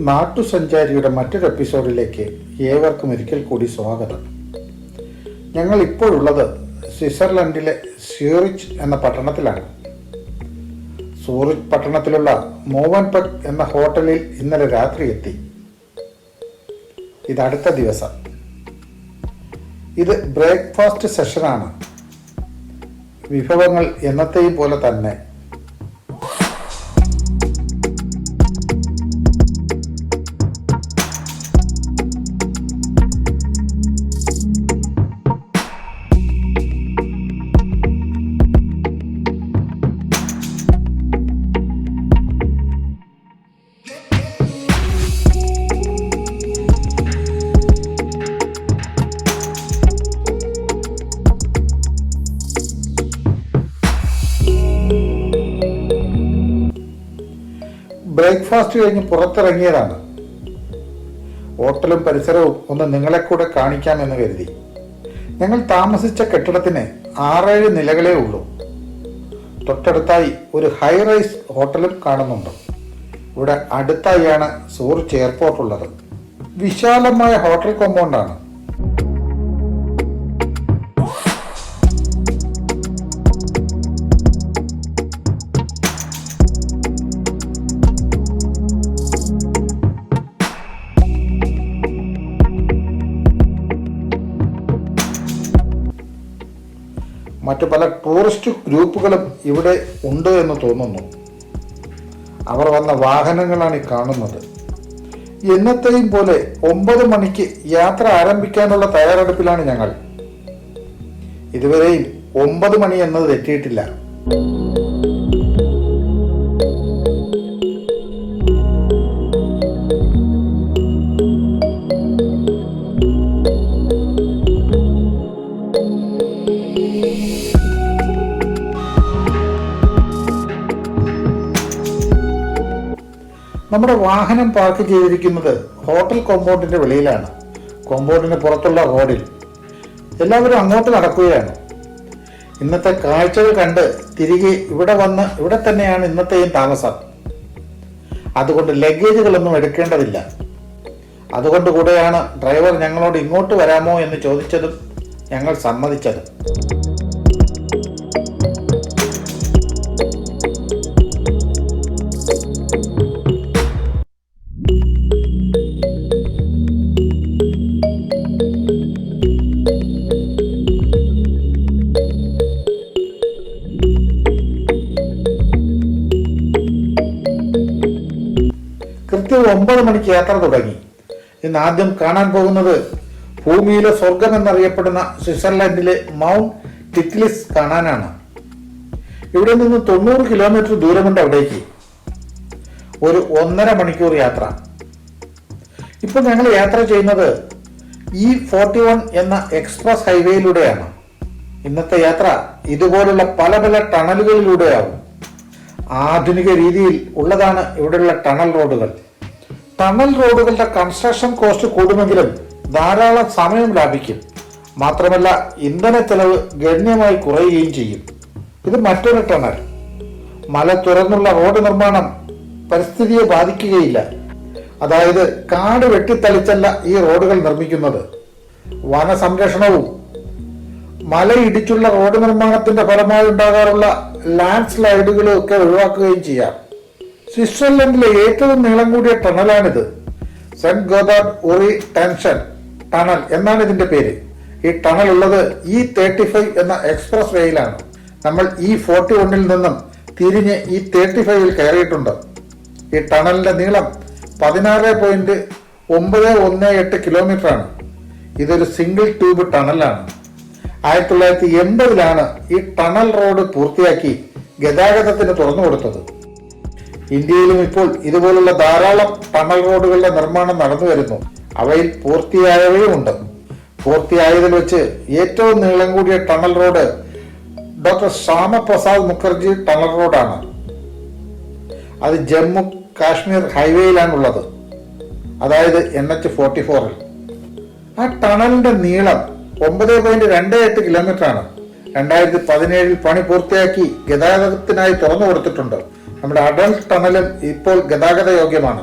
നാട്ടുസഞ്ചാരിയുടെ മറ്റൊരു എപ്പിസോഡിലേക്ക് ഏവർക്കും ഒരിക്കൽ കൂടി സ്വാഗതം. ഞങ്ങൾ ഇപ്പോഴുള്ളത് സ്വിറ്റ്സർലൻഡിലെ സ്യൂറിച്ച് എന്ന പട്ടണത്തിലാണ്. സൂറിച്ച് പട്ടണത്തിലുള്ള മോവൻപെക് എന്ന ഹോട്ടലിൽ ഇന്നലെ രാത്രി എത്തി. ഇതടുത്ത ദിവസം. ഇത് ബ്രേക്ക്ഫാസ്റ്റ് സെഷനാണ്. വിഭവങ്ങൾ എന്നത്തെയും പോലെ തന്നെ. ബ്രേക്ക്ഫാസ്റ്റ് കഴിഞ്ഞ് പുറത്തിറങ്ങിയതാണ്. ഹോട്ടലും പരിസരവും ഒന്ന് നിങ്ങളെ കൂടെ കാണിക്കാമെന്ന് കരുതി. ഞങ്ങൾ താമസിച്ച കെട്ടിടത്തിന് 6-7 നിലകളേ ഉള്ളൂ. തൊട്ടടുത്തായി ഒരു ഹൈ റൈസ് ഹോട്ടലും കാണുന്നുണ്ട്. ഇവിടെ അടുത്തായാണ് സൂറിച്ച് എയർപോർട്ട് ഉള്ളത്. വിശാലമായ ഹോട്ടൽ കോമ്പൗണ്ടാണ്. മറ്റു പല ടൂറിസ്റ്റ് ഗ്രൂപ്പുകളും ഇവിടെ ഉണ്ട് എന്ന് തോന്നുന്നു. അവർ വന്ന വാഹനങ്ങളാണ് ഈ കാണുന്നത്. എന്നത്തെയും പോലെ 9 മണിക്ക് യാത്ര ആരംഭിക്കാനുള്ള തയ്യാറെടുപ്പിലാണ് ഞങ്ങൾ. ഇതുവരെയും 9 മണി എന്നത് തെറ്റിയിട്ടില്ല. നമ്മുടെ വാഹനം പാർക്ക് ചെയ്തിരിക്കുന്നത് ഹോട്ടൽ കോമ്പൗണ്ടിന്റെ വെളിയിലാണ്. കോമ്പൗണ്ടിന് പുറത്തുള്ള റോഡിൽ. എല്ലാവരും അങ്ങോട്ട് നടക്കുകയാണ്. ഇന്നത്തെ കാഴ്ചകൾ കണ്ട് തിരികെ ഇവിടെ തന്നെയാണ് ഇന്നത്തെയും താമസം. അതുകൊണ്ട് ലഗേജുകളൊന്നും എടുക്കേണ്ടതില്ല. അതുകൊണ്ട് കൂടെയാണ് ഡ്രൈവർ ഞങ്ങളോട് ഇങ്ങോട്ട് വരാമോ എന്ന് ചോദിച്ചതും ഞങ്ങൾ സമ്മതിച്ചതും. കൃത്യം 9 മണിക്ക് യാത്ര തുടങ്ങി. ഇന്ന് ആദ്യം കാണാൻ പോകുന്നത് ഭൂമിയിലെ സ്വർഗം എന്നറിയപ്പെടുന്ന സ്വിറ്റ്സർലൻഡിലെ മൗണ്ട് ടിറ്റ്ലിസ് കാണാനാണ്. ഇവിടെ നിന്ന് 90 കിലോമീറ്റർ ദൂരമുണ്ട് അവിടേക്ക്. ഒരു 1.5 മണിക്കൂർ യാത്ര. ഇപ്പോൾ ഞങ്ങൾ യാത്ര ചെയ്യുന്നത് E41 എന്ന എക്സ്പ്രസ് ഹൈവേയിലൂടെയാണ്. ഇന്നത്തെ യാത്ര ഇതുപോലുള്ള പല പല ടണലുകളിലൂടെയാവും. ആധുനിക രീതിയിൽ ഉള്ളതാണ് ഇവിടെയുള്ള ടണൽ റോഡുകൾ. ടണൽ റോഡുകളുടെ കൺസ്ട്രക്ഷൻ കോസ്റ്റ് കൂടുമെങ്കിലും ധാരാളം സമയം ലാഭിക്കും. മാത്രമല്ല ഇന്ധന ചെലവ് ഗണ്യമായി കുറയുകയും ചെയ്യും. ഇത് മറ്റൊരു ടണൽ. മല തുറന്നുള്ള റോഡ് നിർമ്മാണം പരിസ്ഥിതിയെ ബാധിക്കുകയില്ല. അതായത് കാട് വെട്ടിത്തളിച്ചല്ല ഈ റോഡുകൾ നിർമ്മിക്കുന്നത്. വനസംരക്ഷണവും മലയിടിച്ചുള്ള റോഡ് നിർമ്മാണത്തിന്റെ ഫലമായി ഉണ്ടാകാറുള്ള ലാൻഡ് സ്ലൈഡുകളും ഒക്കെ ഒഴിവാക്കുകയും ചെയ്യാം. സ്വിറ്റ്സർലൻഡിലെ ഏറ്റവും നീളം കൂടിയ ടണലാണിത്. സെന്റ് ഗോഥാർഡ് ഉറി ടെൻഷൻ ടണൽ എന്നാണ് ഇതിന്റെ പേര്. ഈ ടണൽ ഉള്ളത് E35 എന്ന എക്സ്പ്രസ് വേയിലാണ്. നമ്മൾ E41 നിന്നും തിരിഞ്ഞ് E35 കയറിയിട്ടുണ്ട്. ഈ ടണലിന്റെ നീളം 16.918 കിലോമീറ്റർ ആണ്. ഇതൊരു സിംഗിൾ ട്യൂബ് ടണലാണ്. 1980 ഈ ടണൽ റോഡ് പൂർത്തിയാക്കി ഗതാഗതത്തിന് തുറന്നു കൊടുത്തത്. ഇന്ത്യയിലും ഇപ്പോൾ ഇതുപോലുള്ള ധാരാളം ടണൽ റോഡുകളുടെ നിർമ്മാണം നടന്നു വരുന്നു. അവയിൽ പൂർത്തിയായവയും ഉണ്ട്. പൂർത്തിയായതിൽ വെച്ച് ഏറ്റവും നീളം കൂടിയ tunnel road doctor Shyama Prasad Mukherjee tunnel റോഡാണ്. അത് ജമ്മു കാശ്മീർ ഹൈവേയിലാണുള്ളത്. അതായത് NH44. ആ ടണലിന്റെ നീളം 9.28 കിലോമീറ്റർ ആണ്. 2017 പണി പൂർത്തിയാക്കി ഗതാഗതത്തിനായി തുറന്നു കൊടുത്തിട്ടുണ്ട്. നമ്മുടെ അടൽ ടണലും ഇപ്പോൾ ഗതാഗത യോഗ്യമാണ്.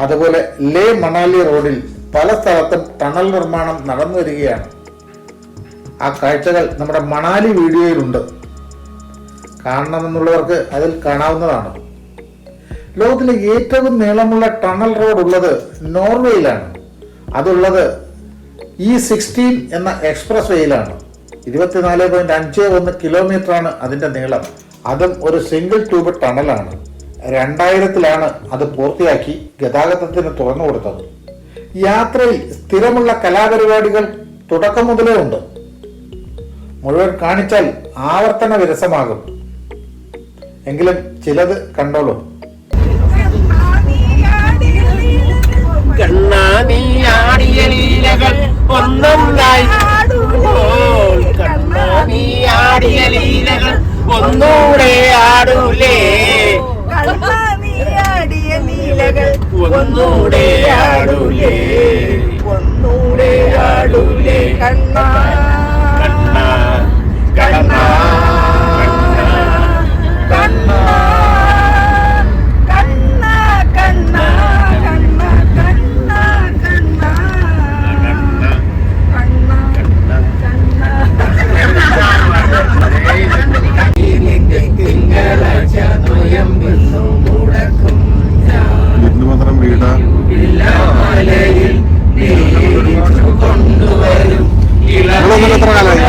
അതുപോലെ ലേ മണാലി റോഡിൽ പല സ്ഥലത്തും ടണൽ നിർമ്മാണം നടന്നു വരികയാണ്. ആ കാഴ്ചകൾ നമ്മുടെ മണാലി വീഡിയോയിലുണ്ട്. കാണണമെന്നുള്ളവർക്ക് അതിൽ കാണാവുന്നതാണ്. ലോകത്തിലെ ഏറ്റവും നീളമുള്ള ടണൽ റോഡ് ഉള്ളത് നോർവേയിലാണ്. അതുള്ളത് E16 എന്ന എക്സ്പ്രസ് വേയിലാണ്. 24.51 കിലോമീറ്ററാണ് അതിൻ്റെ നീളം. അതും ഒരു സിംഗിൾ ട്യൂബ് ടണലാണ്. 2000-ലാണ് അത് പൂർത്തിയാക്കി ഗതാഗതത്തിന് തുറന്നു കൊടുത്തത്. യാത്രയിൽ സ്ഥിരമുള്ള കലാപരിപാടികൾ തുടക്കം മുതലേ ഉണ്ട്. മുഴുവൻ കാണിച്ചാൽ ആവർത്തന വിരസമാകും. എങ്കിലും ചിലത് കണ്ടോളൂ. കണ്ണാടിയ ലീലകൾ ഒന്നൊന്നായി കണ്ണാടിയ ലീലകൾ ഒന്നൂടെ ആടൂലേ കണ്ണാടിയ ലീലകൾ ഒന്നൂടെ ആടൂലേ ഒന്നൂടെ ആടൂലേ കണ്ണാ കണ്ണാ കണ്ണാ കണ്ണാ കണ്ണാ കണ്ണാ കണ്ണാ കണ്ണാ കണ്ണാ മാത്രം വീടാ എത്ര കാലമായി?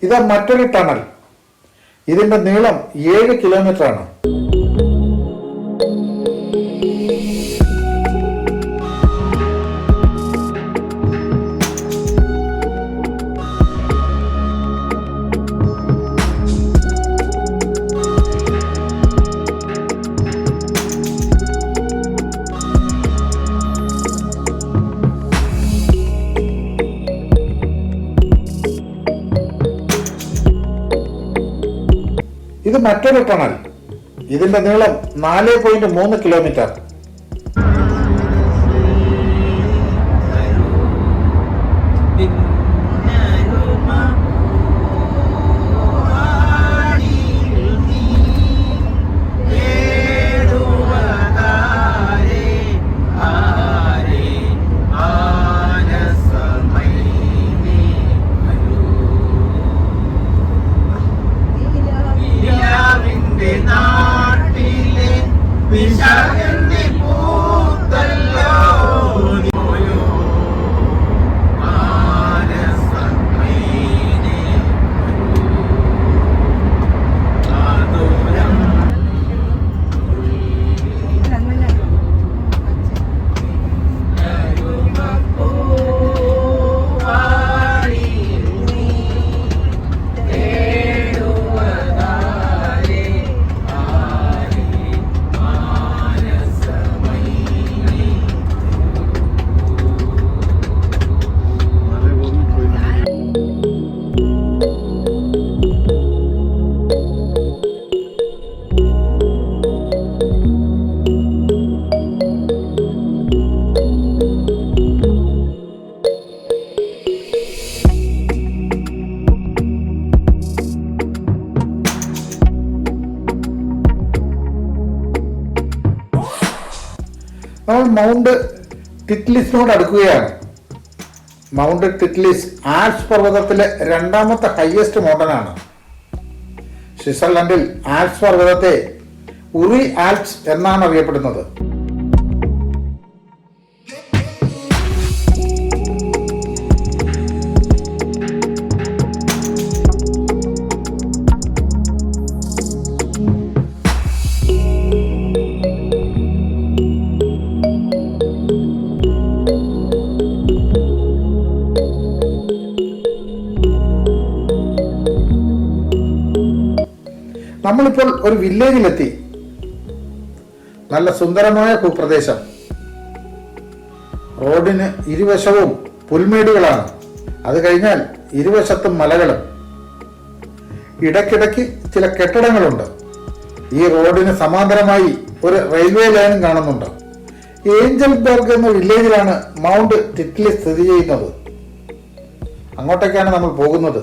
ഇതാ മറ്റൊരു ടണൽ. ഇതിന്റെ നീളം 7 കിലോമീറ്ററാണ്. ഇത് മറ്റൊരു ടണൽ. ഇതിന്റെ നീളം 4.3 കിലോമീറ്റർ. നമ്മൾ മൗണ്ട് ടിറ്റ്ലിസിനോട് അടുക്കുകയാണ്. മൗണ്ട് ടിറ്റ്ലിസ് ആൽപ്സ് പർവ്വതത്തിലെ രണ്ടാമത്തെ ഹയസ്റ്റ് മൗണ്ടനാണ്. സ്വിറ്റ്സർലൻഡിൽ ആൽപ്സ് പർവ്വതത്തെ ഉറി ആൽപ്സ് എന്നാണ് അറിയപ്പെടുന്നത്. നമ്മളിപ്പോൾ ഒരു വില്ലേജിലെത്തി. നല്ല സുന്ദരമായ ഭൂപ്രദേശം. റോഡിന് ഇരുവശവും പുൽമേടുകളാണ്. അത് കഴിഞ്ഞാൽ ഇരുവശത്തും മലകളും. ഇടയ്ക്കിടയ്ക്ക് ചില കെട്ടിടങ്ങളുണ്ട്. ഈ റോഡിന് സമാന്തരമായി ഒരു റെയിൽവേ ലൈനും കാണുന്നുണ്ട്. ഏഞ്ചൽബർഗ് എന്ന വില്ലേജിലാണ് മൗണ്ട് ടിറ്റ്ലിസ് സ്ഥിതി ചെയ്യുന്നത്. അങ്ങോട്ടേക്കാണ് നമ്മൾ പോകുന്നത്.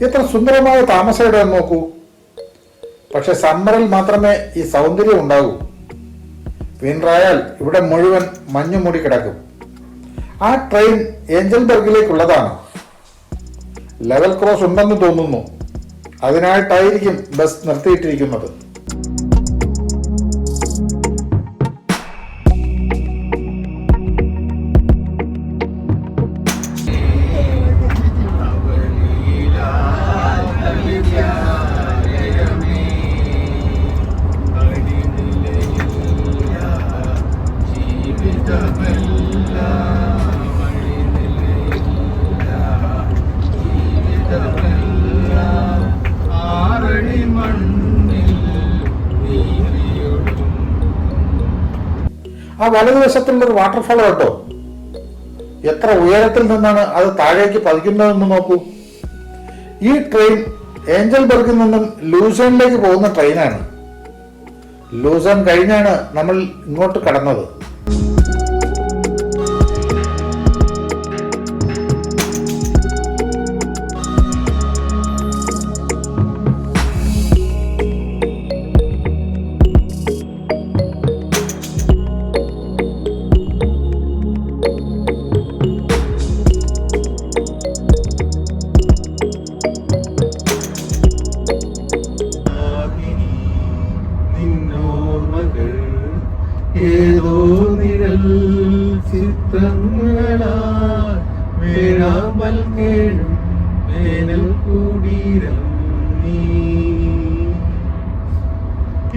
എത്ര സുന്ദരമായ താമസയിടം നോക്കൂ. പക്ഷെ സമ്മറിൽ മാത്രമേ ഈ സൗന്ദര്യം ഉണ്ടാകൂ. വിന്ററായാൽ ഇവിടെ മുഴുവൻ മഞ്ഞു മൂടി കിടക്കും. ആ ട്രെയിൻ ഏഞ്ചൽബർഗിലേക്കുള്ളതാണ്. ലെവൽ ക്രോസ് ഉണ്ടെന്ന് തോന്നുന്നു. അതിനായിട്ടായിരിക്കും ബസ് നിർത്തിയിട്ടിരിക്കുന്നത്. ആ വലതുവശത്തുള്ളൊരു വാട്ടർഫാൾ കേട്ടോ. എത്ര ഉയരത്തിൽ നിന്നാണ് അത് താഴേക്ക് പതിക്കുന്നതെന്ന് നോക്കൂ. ഈ ട്രെയിൻ ഏഞ്ചൽബർഗിൽ നിന്നും ലൂസേണിലേക്ക് പോകുന്ന ട്രെയിനാണ്. ലൂസേൺ കഴിഞ്ഞാണ് നമ്മൾ ഇങ്ങോട്ട് കടന്നത്. ഏതോ നിഴൽ ചിത്രങ്ങളാൽ വേഴാമ്പൽ കേഴും വേനൽ കൂടീരം നീ.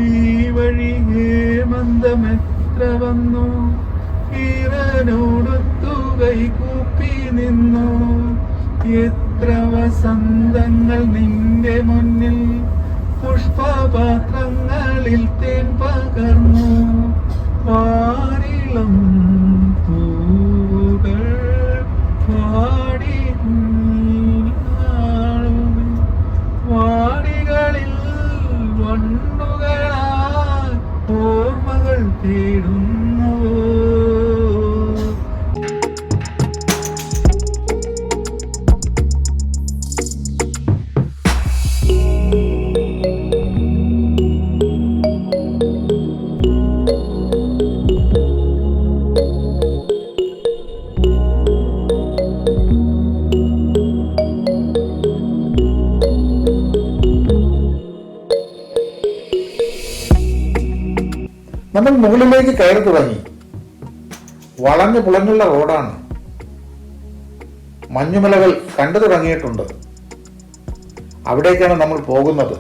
ഈ വഴി ഹേമന്തമെത്ര വന്നു, ഈറനോടൊത്തു കൈകൂപ്പി നിന്നു. എത്ര വസന്തങ്ങൾ നിന്റെ മുന്നിൽ പുഷ്പപാത്രങ്ങളിൽ തേൻ പകർന്നു. പാരിളം പൂവുകൾ പാടി വാടികളിൽ വണ്ണുകളാൽ ഓർമ്മകൾ തേടുന്നു. നമ്മൾ മുകളിലേക്ക് കയറി തുടങ്ങി. വളഞ്ഞു പുളഞ്ഞുള്ള റോഡാണ്. മഞ്ഞുമലകൾ കണ്ടു തുടങ്ങിയിട്ടുണ്ട്. അവിടേക്കാണ് നമ്മൾ പോകുന്നത്.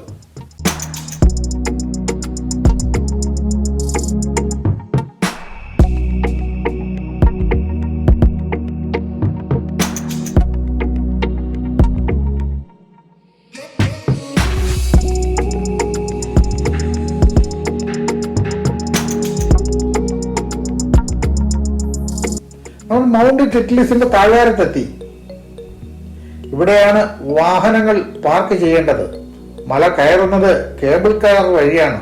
മൗണ്ട് ടിറ്റ്ലിസിന്റെ താഴ്വാരത്തെത്തി. ഇവിടെയാണ് വാഹനങ്ങൾ പാർക്ക് ചെയ്യേണ്ടത്. മല കയറുന്നത് കേബിൾ കാർ വഴിയാണ്.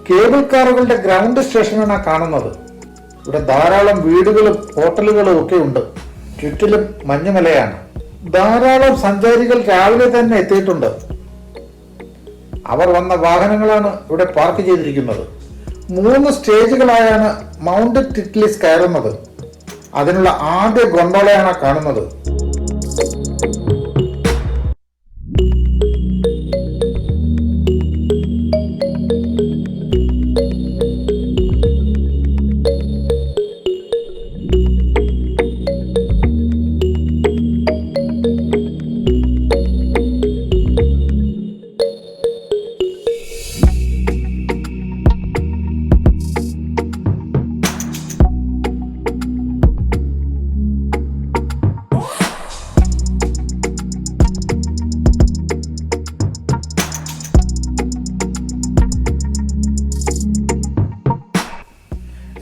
കേബിൾ കാറുകളുടെ ഗ്രൗണ്ട് സ്റ്റേഷനാണ് കാണുന്നത്. ഇവിടെ ധാരാളം വീടുകളും ഹോട്ടലുകളും ഒക്കെ ഉണ്ട്. ചുറ്റിലും മഞ്ഞുമലയാണ്. ധാരാളം സഞ്ചാരികൾ രാവിലെ തന്നെ എത്തിയിട്ടുണ്ട്. അവർ വന്ന വാഹനങ്ങളാണ് ഇവിടെ പാർക്ക് ചെയ്തിരിക്കുന്നത്. 3 സ്റ്റേജുകളായാണ് മൗണ്ട് ടിറ്റ്ലിസ് കയറുന്നത്. അതിനുള്ള ആദ്യ ഗൊണ്ടോളയാണ് കാണുന്നത്.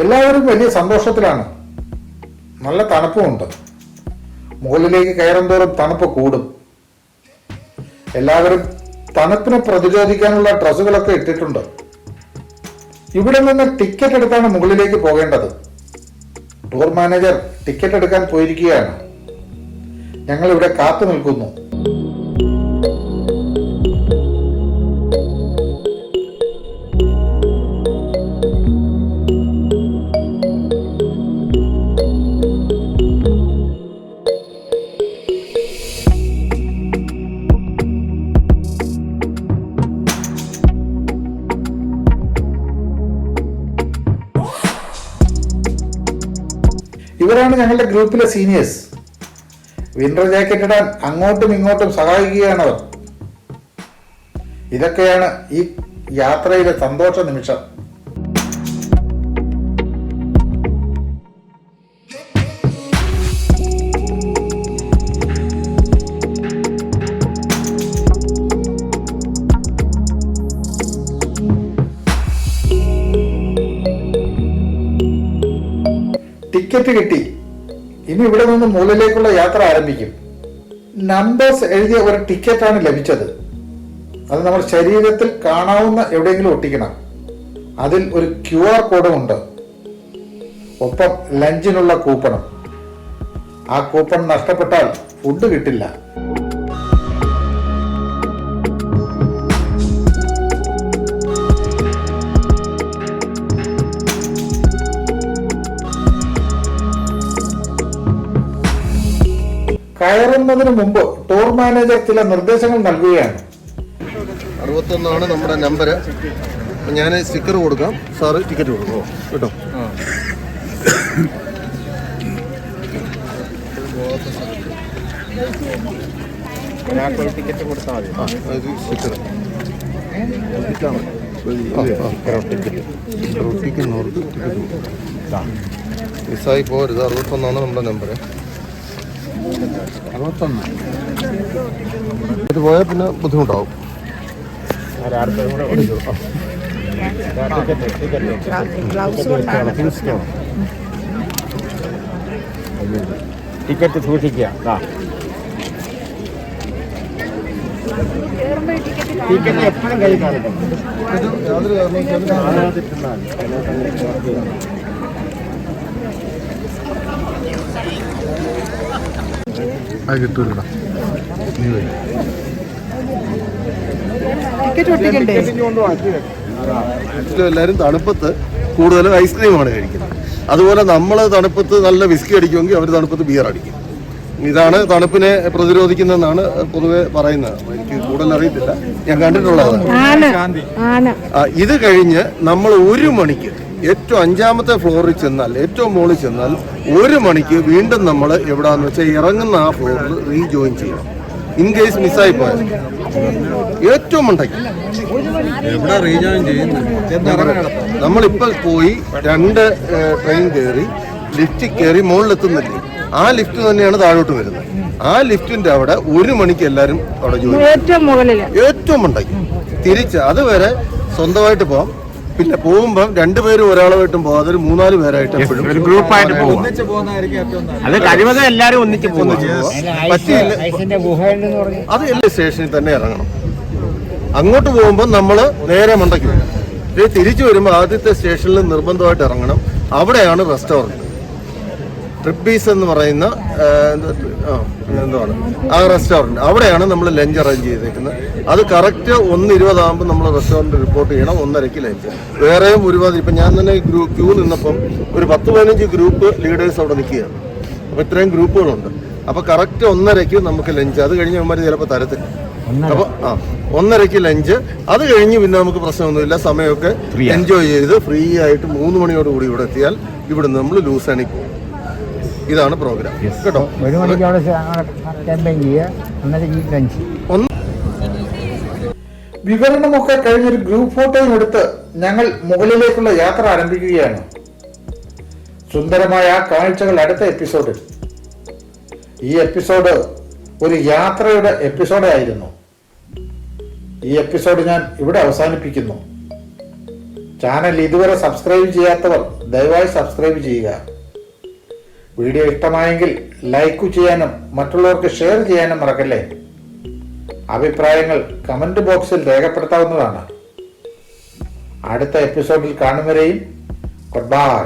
എല്ലാവരും വലിയ സന്തോഷത്തിലാണ്. നല്ല തണുപ്പുമുണ്ട്. മുകളിലേക്ക് കയറുന്തോറും തണുപ്പ് കൂടും. എല്ലാവരും തണുപ്പിനെ പ്രതിരോധിക്കാനുള്ള ഡ്രസ്സുകളൊക്കെ ഇട്ടിട്ടുണ്ട്. ഇവിടെ നിന്ന് ടിക്കറ്റ് എടുത്താണ് മുകളിലേക്ക് പോകേണ്ടത്. ടൂർ മാനേജർ ടിക്കറ്റ് എടുക്കാൻ പോയിരിക്കുകയാണ്. ഞങ്ങൾ ഇവിടെ കാത്തു നിൽക്കുന്നു. ഇവരാണ് ഞങ്ങളുടെ ഗ്രൂപ്പിലെ സീനിയേഴ്സ്. വിന്റർ ജാക്കറ്റ് ഇടാൻ അങ്ങോട്ടും ഇങ്ങോട്ടും സഹായിക്കുകയാണവർ. ഇതൊക്കെയാണ് ഈ യാത്രയിലെ സന്തോഷ നിമിഷം. ടിക്കറ്റ് കിട്ടി. ഇനി ഇവിടെ നിന്ന് മുകളിലേക്കുള്ള യാത്ര ആരംഭിക്കും. നമ്പേഴ്സ് എഴുതിയ ഒരു ടിക്കറ്റാണ് ലഭിച്ചത്. അത് നമ്മുടെ ശരീരത്തിൽ കാണാവുന്ന എവിടെയെങ്കിലും ഒട്ടിക്കണം. അതിൽ ഒരു QR കോഡും ഉണ്ട്. ഒപ്പം ലഞ്ചിനുള്ള കൂപ്പണും. ആ കൂപ്പൺ നഷ്ടപ്പെട്ടാൽ ഫുഡ് കിട്ടില്ല. കയറുന്നതിന് മുമ്പ് ടൂർ മാനേജർ ചില നിർദ്ദേശങ്ങൾ നൽകുകയാണ്. 61 നമ്മുടെ നമ്പർ. ഞാൻ സ്റ്റിക്കർ കൊടുക്കാം, സാറ് ടിക്കറ്റ് കൊടുക്കുമോ കേട്ടോ? ടിക്കറ്റ് കൊടുത്താൽ മതി. സ്റ്റിക്കർ മിസ്സായി പോരുത്. 61 നമ്മുടെ നമ്പർ. 61 ഇത് പോയാൽ പിന്നെ ബുദ്ധിമുട്ടാവും. ടിക്കറ്റ് സൂക്ഷിക്കുക. ടിക്കറ്റ് എപ്പോഴും കൈ കാണിക്കും. യാതൊരു കാരണവശാലും അത് കിട്ടൂലടാ. നീ വരും. എല്ലാവരും തണുപ്പത്ത് കൂടുതലും ഐസ്ക്രീമാണ് കഴിക്കുന്നത്. അതുപോലെ നമ്മൾ തണുപ്പത്ത് നല്ല വിസ്കി അടിക്കുമെങ്കിൽ അവർ തണുപ്പത്ത് ബിയർ അടിക്കും. ഇതാണ് തണുപ്പിനെ പ്രതിരോധിക്കുന്നതെന്നാണ് പൊതുവെ പറയുന്നത്. എനിക്ക് കൂടുതൽ അറിയത്തില്ല, ഞാൻ കണ്ടിട്ടുള്ളതാണ്. ഇത് കഴിഞ്ഞ് നമ്മൾ 1 മണിക്ക് ഏറ്റവും 5ാമത്തെ ഫ്ലോറിൽ ചെന്നാൽ, ഏറ്റവും മുകളിൽ ചെന്നാൽ 1 മണിക്ക് വീണ്ടും നമ്മൾ എവിടാന്ന് വെച്ചാൽ ഇറങ്ങുന്ന ആ ഫ്ലോറിൽ റീജോയിൻ ചെയ്യണം. ഇൻ കേസ് മിസ്സായി പോയത് ഏറ്റവും മണ്ടയ്ക്ക് നമ്മളിപ്പോൾ പോയി 2 ട്രെയിൻ കയറി ലിഫ്റ്റിൽ കയറി മുകളിലെത്തുന്നില്ലേ, ആ ലിഫ്റ്റ് തന്നെയാണ് താഴോട്ട് വരുന്നത്. ആ ലിഫ്റ്റിന്റെ അവിടെ 1 മണിക്ക് എല്ലാവരും അവിടെ ജോലി, ഏറ്റവും മുകളിൽ ഏറ്റവും മണ്ടയ്ക്ക്. തിരിച്ച് അതുവരെ സ്വന്തമായിട്ട് പോവാം. പിന്നെ പോകുമ്പം 2 പേരും ഒരാളുമായിട്ടും പോകാം, അതൊരു 3-4 പേരായിട്ട് എപ്പോഴും ഒരു ഗ്രൂപ്പായിട്ട് പോകും. അത് കഴിവതും എല്ലാവരും ഒന്നിച്ച് പോകും. പറ്റിയില്ല, ഐസിന്റെ ഗുഹയുണ്ടെന്ന് പറഞ്ഞു. അത് എല്ലാ സ്റ്റേഷനിൽ തന്നെ ഇറങ്ങണം. അങ്ങോട്ട് പോകുമ്പോൾ നമ്മൾ നേരെ മണ്ടയ്ക്ക് വരും. തിരിച്ചു വരുമ്പോൾ ആദ്യത്തെ സ്റ്റേഷനിൽ നിർബന്ധമായിട്ട് ഇറങ്ങണം. അവിടെയാണ് റെസ്റ്റോറൻറ്റ്, ട്രിപ്പീസ് എന്ന് പറയുന്ന എന്താണ് ആ റെസ്റ്റോറൻറ്റ്. അവിടെയാണ് നമ്മൾ ലഞ്ച് അറേഞ്ച് ചെയ്തേക്കുന്നത്. അത് കറക്റ്റ് 1:20 ആകുമ്പോൾ നമ്മൾ റെസ്റ്റോറൻറ്റ് റിപ്പോർട്ട് ചെയ്യണം. 1:30 ലഞ്ച്. വേറെയും ഒരുപാട്, ഇപ്പം ഞാൻ തന്നെ ക്യൂ നിന്നപ്പം ഒരു 10-15 ഗ്രൂപ്പ് ലീഡേഴ്സ് അവിടെ നിൽക്കുകയാണ്. അപ്പോൾ ഇത്രയും ഗ്രൂപ്പുകളുണ്ട്. അപ്പോൾ കറക്റ്റ് 1:30 നമുക്ക് ലഞ്ച്. അത് കഴിഞ്ഞ് അവന്മാർ ചിലപ്പോൾ തരത്തില്ല. അപ്പോൾ 1:30 ലഞ്ച്. അത് കഴിഞ്ഞ് പിന്നെ നമുക്ക് പ്രശ്നമൊന്നുമില്ല. സമയമൊക്കെ എൻജോയ് ചെയ്ത് ഫ്രീ ആയിട്ട് 3 മണിയോടുകൂടി ഇവിടെ എത്തിയാൽ ഇവിടുന്ന് നമ്മൾ ലൂസാനി പോകും. ഇതാണ് പ്രോഗ്രാം കേട്ടോ. 1 മണിക്ക് അവിടെ ക്യാമ്പയിൻ ചെയ്യുക, അന്നേരം ഈ ലഞ്ച്. വിവരണമൊക്കെ കഴിഞ്ഞൊരു ഗ്രൂപ്പ് ഫോട്ടോയും എടുത്ത് ഞങ്ങൾ മുകളിലേക്കുള്ള യാത്ര ആരംഭിക്കുകയാണ്. സുന്ദരമായ ആ കാഴ്ചകൾ അടുത്ത എപ്പിസോഡിൽ. ഈ എപ്പിസോഡ് ഒരു യാത്രയുടെ എപ്പിസോഡായിരുന്നു. ഈ എപ്പിസോഡ് ഞാൻ ഇവിടെ അവസാനിപ്പിക്കുന്നു. ചാനൽ ഇതുവരെ സബ്സ്ക്രൈബ് ചെയ്യാത്തവർ ദയവായി സബ്സ്ക്രൈബ് ചെയ്യുക. വീഡിയോ ഇഷ്ടമായെങ്കിൽ ലൈക്ക് ചെയ്യാനും മറ്റുള്ളവർക്ക് ഷെയർ ചെയ്യാനും മറക്കല്ലേ. അഭിപ്രായങ്ങൾ കമന്റ് ബോക്സിൽ രേഖപ്പെടുത്താവുന്നതാണ്. അടുത്ത എപ്പിസോഡിൽ കാണും വരെയും ഗുഡ് ബൈ.